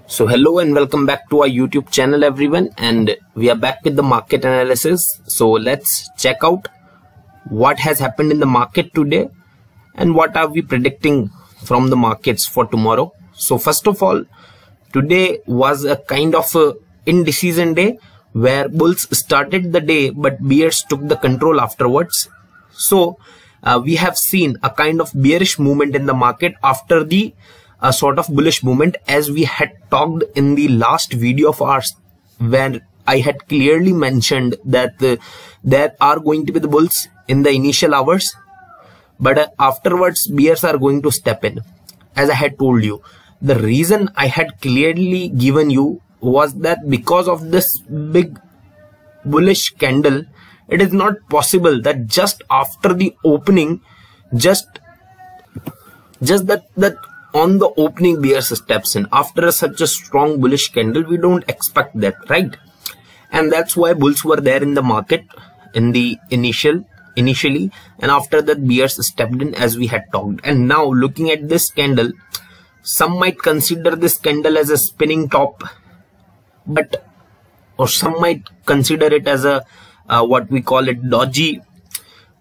So hello and welcome back to our YouTube channel everyone, and we are back with the market analysis. So let's check out what has happened in the market today and what are we predicting from the markets for tomorrow. So first of all, today was a kind of a indecision day where bulls started the day but bears took the control afterwards. So we have seen a kind of bearish movement in the market after the sort of bullish movement, as we had talked in the last video of ours, where I had clearly mentioned that there are going to be the bulls in the initial hours, but afterwards bears are going to step in. As I had told you, the reason I had clearly given you was that because of this big bullish candle, it is not possible that just after the opening, just that on the opening bears steps in. After such a strong bullish candle, we don't expect that, right? And that's why bulls were there in the market in the initially, and after that bears stepped in, as we had talked. And now looking at this candle, some might consider this candle as a spinning top, or some might consider it as a what we call it dodgy,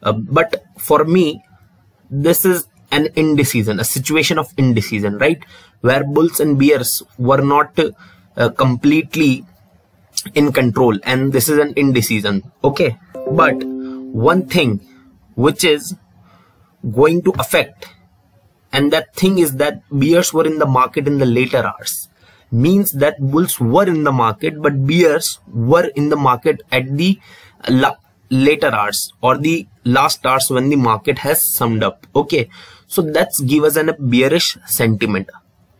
but for me this is an indecision, a situation of indecision, right, where bulls and bears were not completely in control, and this is an indecision. Okay, but one thing which is going to affect, and that thing is that bears were in the market in the later hours, means that bulls were in the market but bears were in the market at the later hours or the last hours when the market has summed up. Okay, so that's give us a bearish sentiment.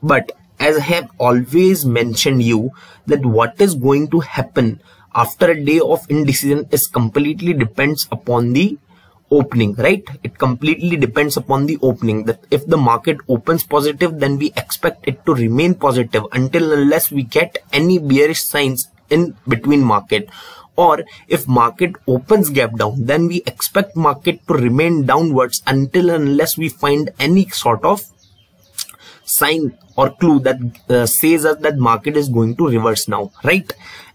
But as I have always mentioned you, that what is going to happen after a day of indecision is completely depends upon the opening, right? It completely depends upon the opening. That if the market opens positive, then we expect it to remain positive until unless we get any bearish signs in between market. Or if market opens gap down, then we expect market to remain downwards until unless we find any sort of sign or clue that says us that market is going to reverse now, right?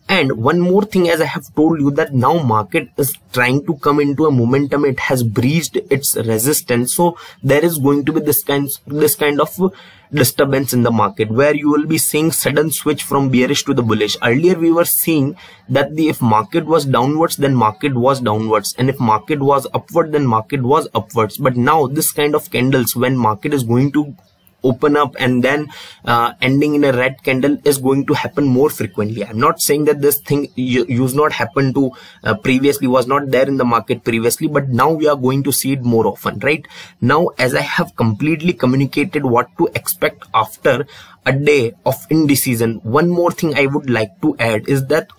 And one more thing, as I have told you, that now market is trying to come into a momentum. It has breached its resistance, so there is going to be this kind of disturbance in the market, where you will be seeing sudden switch from bearish to the bullish. Earlier we were seeing that if market was downwards, then market was downwards, and if market was upward, then market was upwards. But now this kind of candles, when market is going to open up and then ending in a red candle, is going to happen more frequently. I'm not saying that this thing used not happen to previously, was not there in the market previously, but now we are going to see it more often, right? Now, as I have completely communicated what to expect after a day of indecision, one more thing I would like to add is that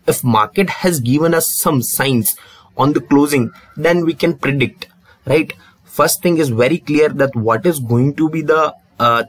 if market has given us some signs on the closing, then we can predict, right? First thing is very clear that what is going to be the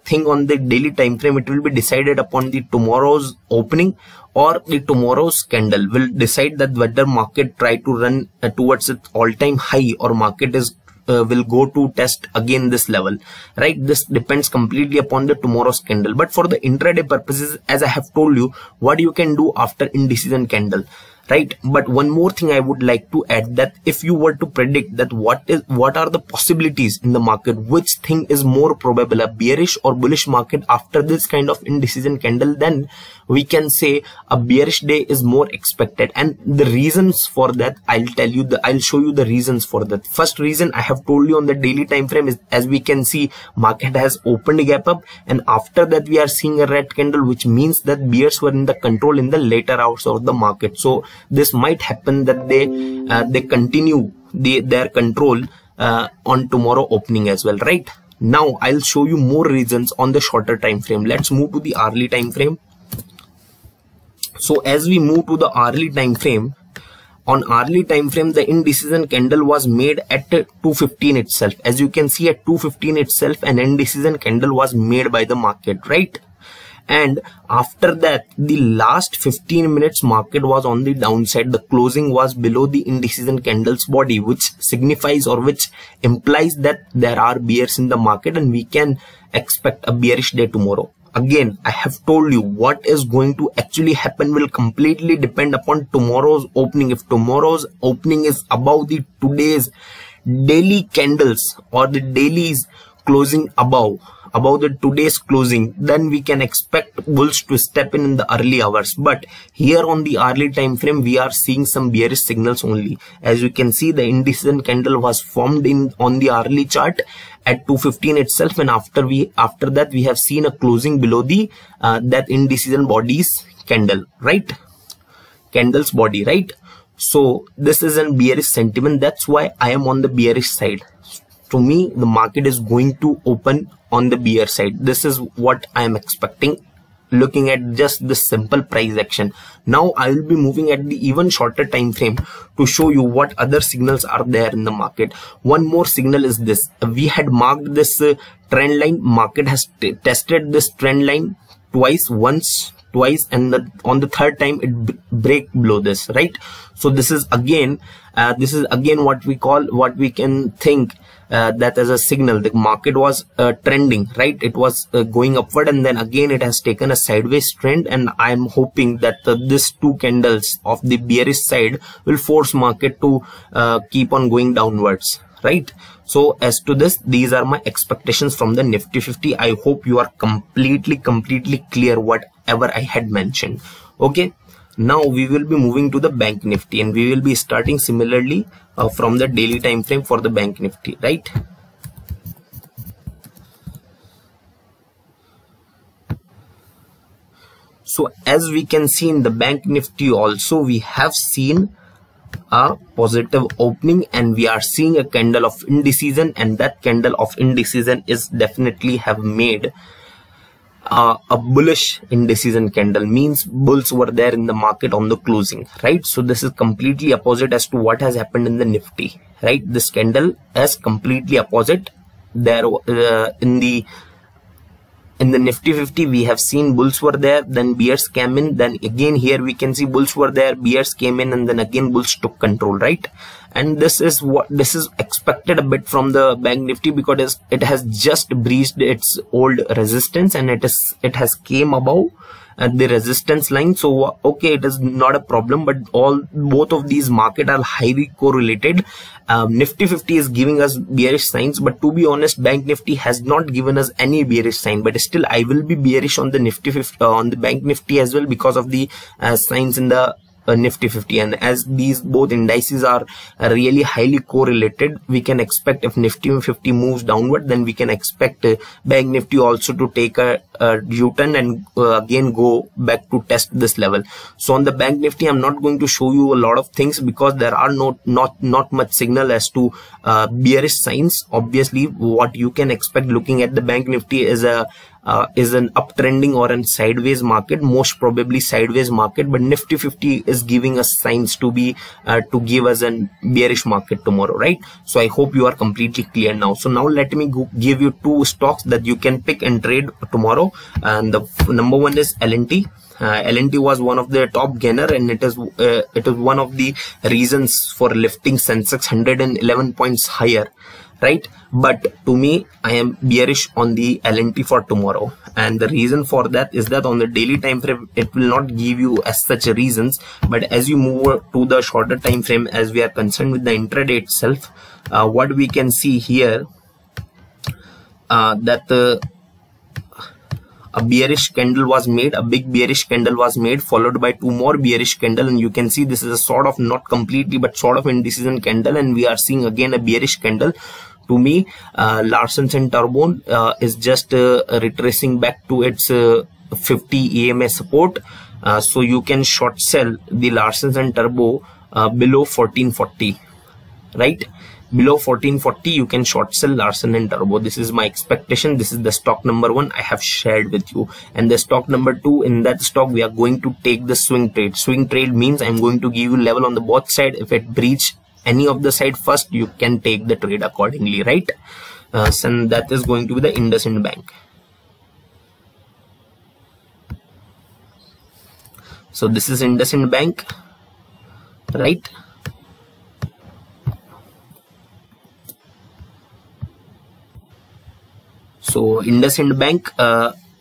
thing on the daily time frame. It will be decided upon the tomorrow's opening or the tomorrow's candle will decide that whether market try to run towards its all-time high, or market is will go to test again this level, right? This depends completely upon the tomorrow's candle. But for the intraday purposes, as I have told you, what you can do after indecision candle, right? But one more thing I would like to add, that if you were to predict that what are the possibilities in the market, which thing is more probable, a bearish or bullish market after this kind of indecision candle, then we can say a bearish day is more expected. And the reasons for that, I'll show you the reasons for that. First reason I have told you on the daily time frame is, as we can see, market has opened a gap up, and after that we are seeing a red candle, which means that bears were in the control in the later hours of the market. So this might happen that they continue their control on tomorrow opening as well, right? Now I'll show you more reasons on the shorter time frame. Let's move to the hourly time frame. So as we move to the hourly time frame, on hourly time frame, the indecision candle was made at 2:15 itself. As you can see, at 2:15 itself, an indecision candle was made by the market, right? And after that, the last 15 minutes market was on the downside. The closing was below the indecision candle's body, which signifies or which implies that there are bears in the market and we can expect a bearish day tomorrow, again, I have told you what is going to actually happen will completely depend upon tomorrow's opening. If tomorrow's opening is above the today's daily candles or the dailies closing above the today's closing, then we can expect bulls to step in the early hours. But here on the early time frame, we are seeing some bearish signals only. As you can see, the indecision candle was formed on the early chart at 215 itself, and after that we have seen a closing below the that indecision body's candle, right? Candle's body, right? So this is a bearish sentiment. That's why I am on the bearish side. To me, the market is going to open on the bear side. This is what I am expecting, looking at just the simple price action. Now I will be moving at the even shorter time frame to show you what other signals are there in the market. One more signal is this. We had marked this trend line. Market has tested this trend line once, twice, and on the third time it break below this, right? So this is again what we can think that as a signal. The market was trending, right? It was going upward, and then again it has taken a sideways trend, and I am hoping that these two candles of the bearish side will force market to keep on going downwards, right? So as to this, these are my expectations from the Nifty 50. I hope you are completely clear whatever I had mentioned. Okay, now we will be moving to the Bank Nifty, and we will be starting similarly from the daily time frame for the Bank Nifty, right? So as we can see in the Bank Nifty also, we have seen a positive opening, and we are seeing a candle of indecision, and that candle of indecision is definitely have made a bullish indecision candle, means bulls were there in the market on the closing, right? So this is completely opposite as to what has happened in the Nifty, right? This candle is completely opposite. There in the Nifty 50 we have seen bulls were there, then bears came in, then again here we can see bulls were there, bears came in, and then again bulls took control, right? And this is expected a bit from the Bank Nifty, because it has just breached its old resistance, and it has came above the resistance line. So okay, it is not a problem, but both of these market are highly correlated. Nifty 50 is giving us bearish signs, but to be honest, Bank Nifty has not given us any bearish sign. But still, I will be bearish on the Nifty 50, on the Bank Nifty as well, because of the signs in the Nifty 50, and as these both indices are really highly correlated, we can expect if Nifty 50 moves downward, then we can expect Bank Nifty also to take a U-turn and again go back to test this level. So on the Bank Nifty, I'm not going to show you a lot of things, because there are not much signal as to bearish signs. Obviously, what you can expect looking at the Bank Nifty is an uptrending or a sideways market, most probably sideways market, but Nifty 50 is giving us signs to to give us a bearish market tomorrow, right? So I hope you are completely clear now. So now let me give you two stocks that you can pick and trade tomorrow, and the number one is L&T. L&T was one of the top gainer, and it is one of the reasons for lifting Sensex 111 points higher, right? But to me, I am bearish on the L&T for tomorrow, and the reason for that is that on the daily time frame it will not give you as such reasons, but as you move to the shorter time frame, as we are concerned with the intraday itself, what we can see here, that a bearish candle was made, a big bearish candle was made, followed by two more bearish candle, and you can see this is a sort of, not completely, but sort of indecision candle, and we are seeing again a bearish candle. To me, Larsen & Toubro is just retracing back to its 50 EMA support, so you can short sell the Larsen & Toubro below 1440, right? Below 1440 you can short sell Larsen & Toubro. This is my expectation. This is the stock number one I have shared with you, and the stock number two, in that stock we are going to take the swing trade. Swing trade means I'm going to give you level on the both side. If it breach any of the side first, you can take the trade accordingly, right? So that is going to be the IndusInd Bank. So this is IndusInd Bank, right? So IndusInd Bank,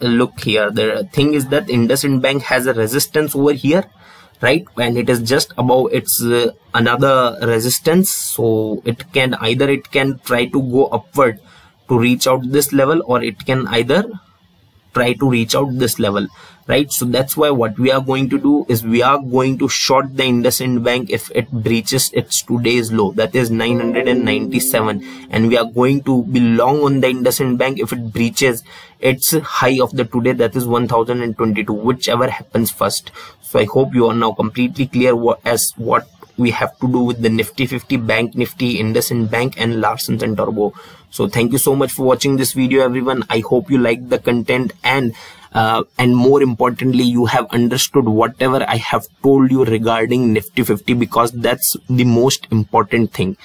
look here. The thing is that IndusInd Bank has a resistance over here, right? And it is just above its another resistance. So it can try to go upward to reach out this level, or it can either try to reach out this level, right? So that's why what we are going to do is we are going to short the IndusInd Bank if it breaches its today's low, that is 997, and we are going to be long on the IndusInd Bank if it breaches its high of the today, that is 1022, whichever happens first. So I hope you are now completely clear what we have to do with the Nifty 50, Bank Nifty, IndusInd Bank and Larsen & Toubro. So thank you so much for watching this video, everyone. I hope you liked the content, and more importantly, you have understood whatever I have told you regarding Nifty 50, because that's the most important thing,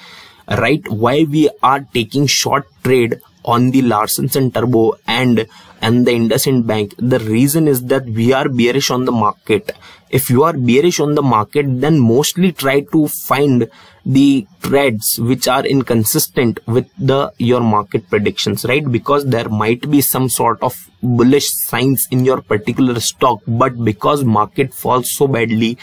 right? Why we are taking short trade on the Larsen & Toubro and the IndusInd Bank. The reason is that we are bearish on the market. If you are bearish on the market, then mostly try to find the trades which are inconsistent with your market predictions, right? Because there might be some sort of bullish signs in your particular stock, but because market falls so badly,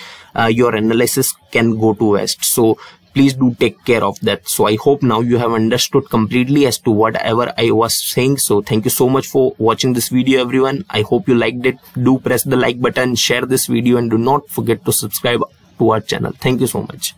your analysis can go to waste. So please do take care of that. So I hope now you have understood completely as to whatever I was saying. So thank you so much for watching this video, everyone. I hope you liked it. Do press the like button, share this video, and do not forget to subscribe to our channel. Thank you so much.